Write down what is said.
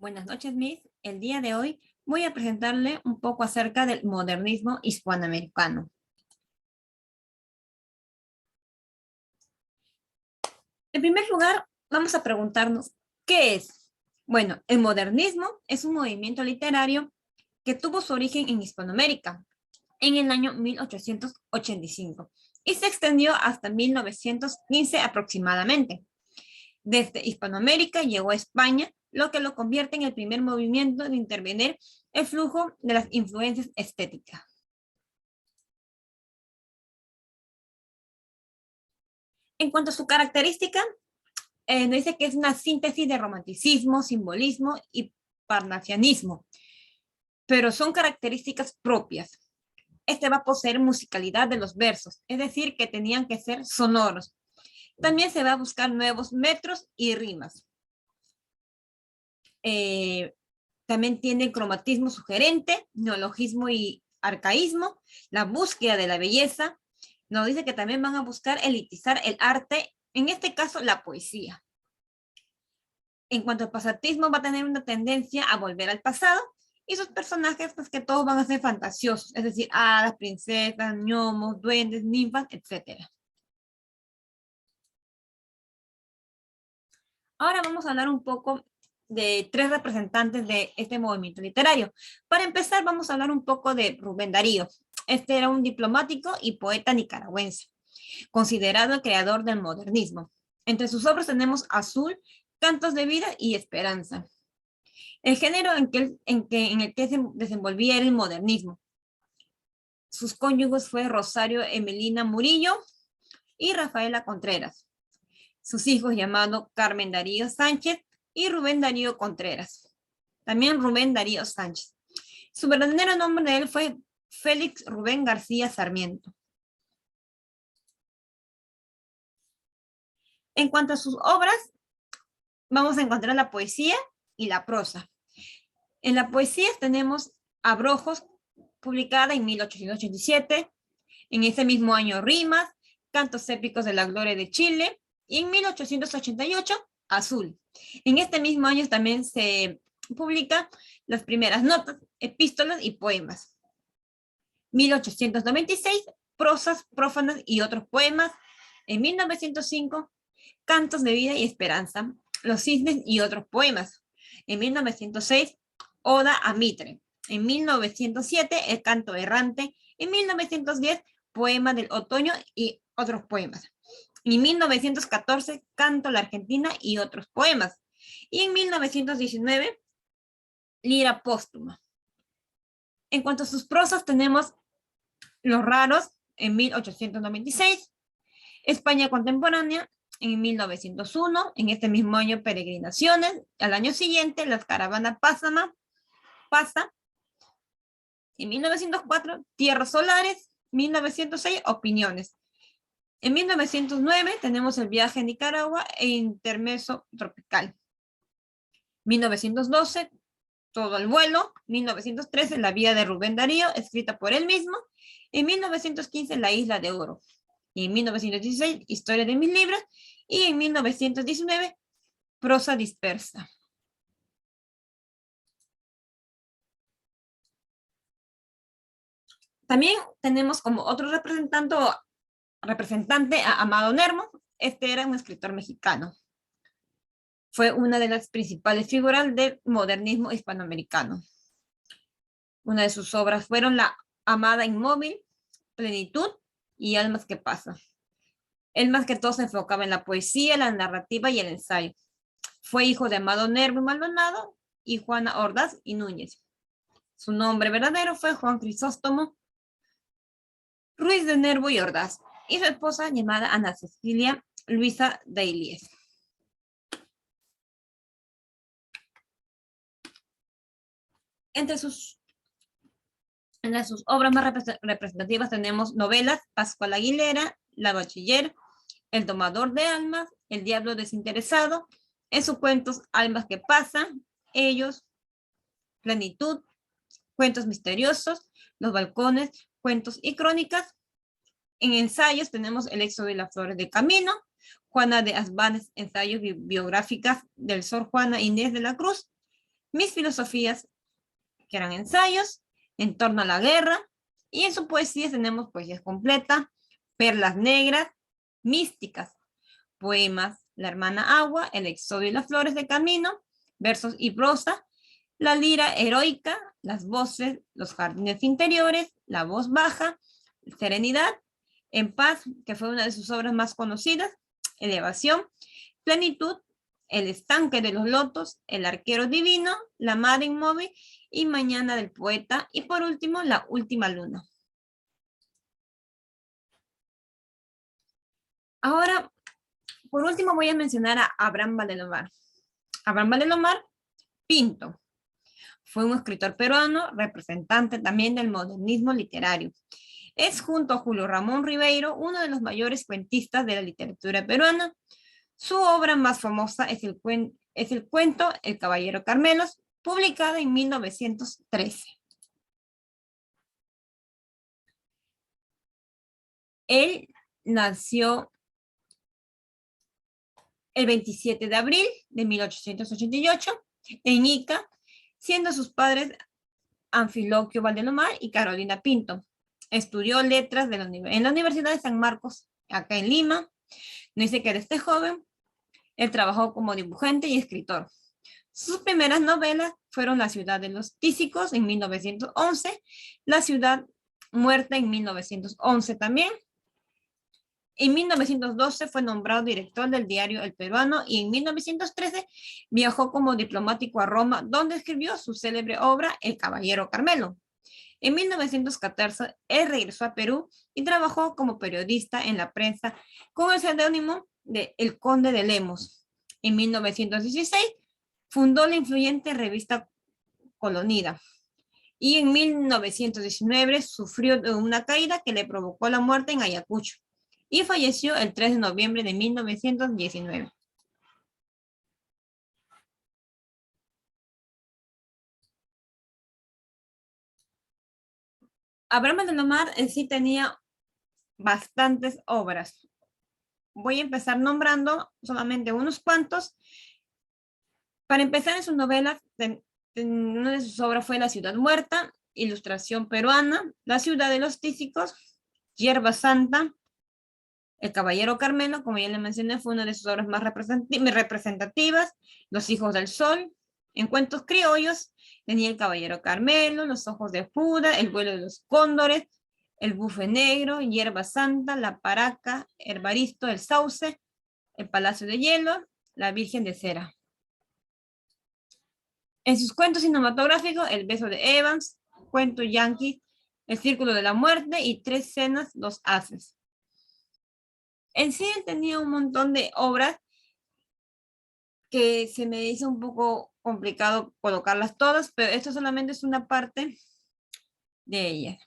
Buenas noches, Miss. El día de hoy voy a presentarle un poco acerca del modernismo hispanoamericano. En primer lugar, vamos a preguntarnos, ¿qué es? Bueno, el modernismo es un movimiento literario que tuvo su origen en Hispanoamérica en el año 1885 y se extendió hasta 1915 aproximadamente. Desde Hispanoamérica llegó a España, lo que lo convierte en el primer movimiento de intervenir el flujo de las influencias estéticas. En cuanto a su característica, nos dice que es una síntesis de romanticismo, simbolismo y parnasianismo, pero son características propias. Este va a poseer musicalidad de los versos, es decir, que tenían que ser sonoros. También se va a buscar nuevos metros y rimas. También tiene cromatismo sugerente, neologismo y arcaísmo, la búsqueda de la belleza. Nos dice que también van a buscar elitizar el arte, en este caso la poesía. En cuanto al pasatismo, va a tener una tendencia a volver al pasado y sus personajes, pues que todos van a ser fantasiosos, es decir, hadas, princesas, gnomos, duendes, ninfas, etc. Ahora vamos a hablar un poco de tres representantes de este movimiento literario. Para empezar, vamos a hablar un poco de Rubén Darío. Este era un diplomático y poeta nicaragüense, considerado el creador del modernismo. Entre sus obras tenemos Azul, Cantos de Vida y Esperanza. El género en el que se desenvolvía era el modernismo. Sus cónyuges fue Rosario Emelina Murillo y Rafaela Contreras. Sus hijos llamados Carmen Darío Sánchez y Rubén Darío Contreras. También Rubén Darío Sánchez. Su verdadero nombre de él fue Félix Rubén García Sarmiento. En cuanto a sus obras, vamos a encontrar la poesía y la prosa. En la poesía tenemos Abrojos, publicada en 1887, en ese mismo año Rimas, Cantos épicos de la gloria de Chile, y en 1888 Azul. En este mismo año también se publica las primeras notas, epístolas y poemas. 1896, Prosas prófanas y otros poemas. En 1905, Cantos de Vida y Esperanza, Los cisnes y otros poemas. En 1906, Oda a Mitre. En 1907, El canto errante. En 1910, Poema del otoño y otros poemas. En 1914, Canto a la Argentina y otros poemas. Y en 1919, Lira póstuma. En cuanto a sus prosas, tenemos Los raros en 1896, España contemporánea en 1901, en este mismo año Peregrinaciones, al año siguiente Las caravanas pasa, en 1904 Tierras solares, 1906 Opiniones. En 1909 tenemos El viaje a Nicaragua e Intermezzo tropical. 1912 Todo el vuelo. 1913 La vida de Rubén Darío, escrita por él mismo. En 1915 La isla de oro. Y en 1916 Historia de mis libros. Y en 1919 Prosa dispersa. También tenemos como otro representante a Amado Nervo. Este era un escritor mexicano. Fue una de las principales figuras del modernismo hispanoamericano. Una de sus obras fueron La amada inmóvil, Plenitud y Almas que pasan. Él más que todo se enfocaba en la poesía, la narrativa y el ensayo. Fue hijo de Amado Nervo Maldonado y Juana Ordaz y Núñez. Su nombre verdadero fue Juan Crisóstomo Ruiz de Nervo y Ordaz, y su esposa llamada Ana Cecilia Luisa de Ilies. Entre sus obras más representativas tenemos novelas Pascual Aguilera, La Bachiller, El domador de almas, El diablo desinteresado, en sus cuentos Almas que pasan, Ellos, Plenitud, Cuentos misteriosos, Los balcones, Cuentos y crónicas. En ensayos tenemos El éxodo y las flores del camino, Juana de Asbanes, ensayos biográficas del Sor Juana Inés de la Cruz, Mis filosofías, que eran ensayos en torno a la guerra, y en su poesía tenemos poesías completa, perlas negras, místicas, poemas, La hermana agua, El exodio y las flores de camino, versos y prosa, la lira heroica, las voces, los jardines interiores, la voz baja, serenidad, En paz, que fue una de sus obras más conocidas, elevación, plenitud, El estanque de los lotos, El arquero divino, La mar inmóvil y Mañana del poeta, y por último, La última luna. Ahora, por último, voy a mencionar a Abraham Valdelomar. Abraham Valdelomar Pinto fue un escritor peruano, representante también del modernismo literario. Es, junto a Julio Ramón Ribeiro, uno de los mayores cuentistas de la literatura peruana. Su obra más famosa es el cuento El caballero Carmelos, publicada en 1913. Él nació el 27 de abril de 1888 en Ica, siendo sus padres Anfiloquio Valdelomar y Carolina Pinto. Estudió letras en la Universidad de San Marcos, acá en Lima. No dice que era este joven. Él trabajó como dibujante y escritor. Sus primeras novelas fueron La ciudad de los tísicos en 1911, La ciudad muerta en 1911 también. En 1912 fue nombrado director del diario El Peruano y en 1913 viajó como diplomático a Roma, donde escribió su célebre obra El Caballero Carmelo. En 1914, él regresó a Perú y trabajó como periodista en la prensa con el seudónimo de El Conde de Lemos. En 1916, fundó la influyente revista Colonida. Y en 1919 sufrió de una caída que le provocó la muerte en Ayacucho y falleció el 3 de noviembre de 1919. Abraham Valdelomar en sí tenía bastantes obras. Voy a empezar nombrando solamente unos cuantos. Para empezar, en sus novelas, una de sus obras fue La ciudad muerta, Ilustración peruana, La ciudad de los tísicos, Hierba Santa, El caballero Carmelo, como ya le mencioné, fue una de sus obras más representativas, Los hijos del sol, en cuentos criollos, tenía El caballero Carmelo, Los ojos de Judas, El vuelo de los cóndores, El bufe negro, Hierba Santa, La paraca, Herbaristo, El sauce, El palacio de hielo, La virgen de cera. En sus cuentos cinematográficos, El beso de Evans, Cuento Yankee, El círculo de la muerte y Tres cenas, Dos haces. En sí él tenía un montón de obras que se me hizo un poco complicado colocarlas todas, pero esto solamente es una parte de ellas.